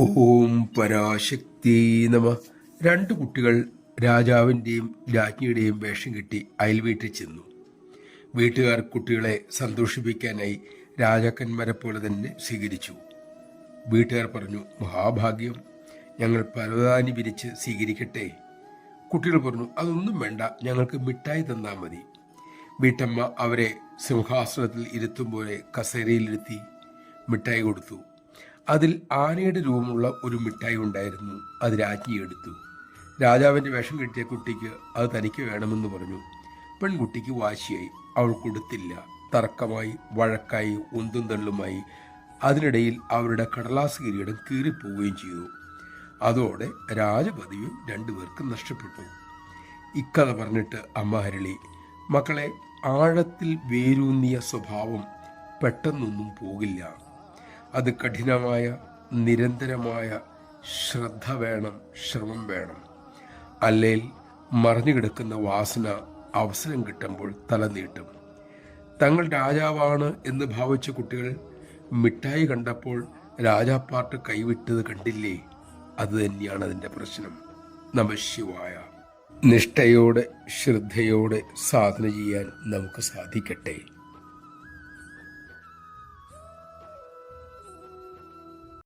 ഓം പരാശക്തി നമ. രണ്ടു കുട്ടികൾ രാജാവിൻ്റെയും രാജ്ഞിയുടെയും വേഷം കെട്ടി അയൽവീട്ടിൽ ചെന്നു. വീട്ടുകാർ കുട്ടികളെ സന്തോഷിപ്പിക്കാനായി രാജാക്കന്മാരെ പോലെ തന്നെ സ്വീകരിച്ചു. വീട്ടുകാർ പറഞ്ഞു, മഹാഭാഗ്യം, ഞങ്ങൾ പരവതാനി വിരിച്ച് സ്വീകരിക്കട്ടെ. കുട്ടികൾ പറഞ്ഞു, അതൊന്നും വേണ്ട, ഞങ്ങൾക്ക് മിഠായി തന്നാൽ മതി. വീട്ടമ്മ അവരെ സിംഹാസനത്തിൽ ഇരുത്തും പോലെ കസേരയിലിരുത്തി മിഠായി കൊടുത്തു. അതിൽ ആനയുടെ രൂപമുള്ള ഒരു മിഠായി ഉണ്ടായിരുന്നു. അത് രാജ്ഞി എടുത്തു. രാജാവിൻ്റെ വേഷം കിട്ടിയ കുട്ടിക്ക് അത് തനിക്ക് വേണമെന്ന് പറഞ്ഞു. പെൺകുട്ടിക്ക് വാശിയായി. അവൾ കൊടുത്തില്ല. തർക്കമായി, വഴക്കായി, ഉന്തും തള്ളുമായി. അതിനിടയിൽ അവരുടെ കടലാസ് കിരീടം കീറിപ്പോവുകയും ചെയ്തു. അതോടെ രാജപദവിയും രണ്ടുപേർക്കും നഷ്ടപ്പെട്ടു. ഇക്കഥ പറഞ്ഞിട്ട് അമ്മ ഹരളി, മക്കളെ, ആഴത്തിൽ വേരൂന്നിയ സ്വഭാവം പെട്ടെന്നൊന്നും പോകില്ല. അത് കഠിനമായ നിരന്തരമായ ശ്രദ്ധ വേണം, ശ്രമം വേണം. അല്ലെങ്കിൽ മറഞ്ഞു കിടക്കുന്ന വാസന അവസരം കിട്ടുമ്പോൾ തല നീട്ടും. തങ്ങൾ രാജാവാണ് എന്ന് ഭാവിച്ച കുട്ടികൾ മിഠായി കണ്ടപ്പോൾ രാജാപ്പാട്ട് കൈവിട്ടത് കണ്ടില്ലേ? അത് തന്നെയാണ് അതിൻ്റെ പ്രശ്നം. നമഃശിവായ. നിഷ്ഠയോടെ ശ്രദ്ധയോടെ സാധന ചെയ്യാൻ നമുക്ക് സാധിക്കട്ടെ.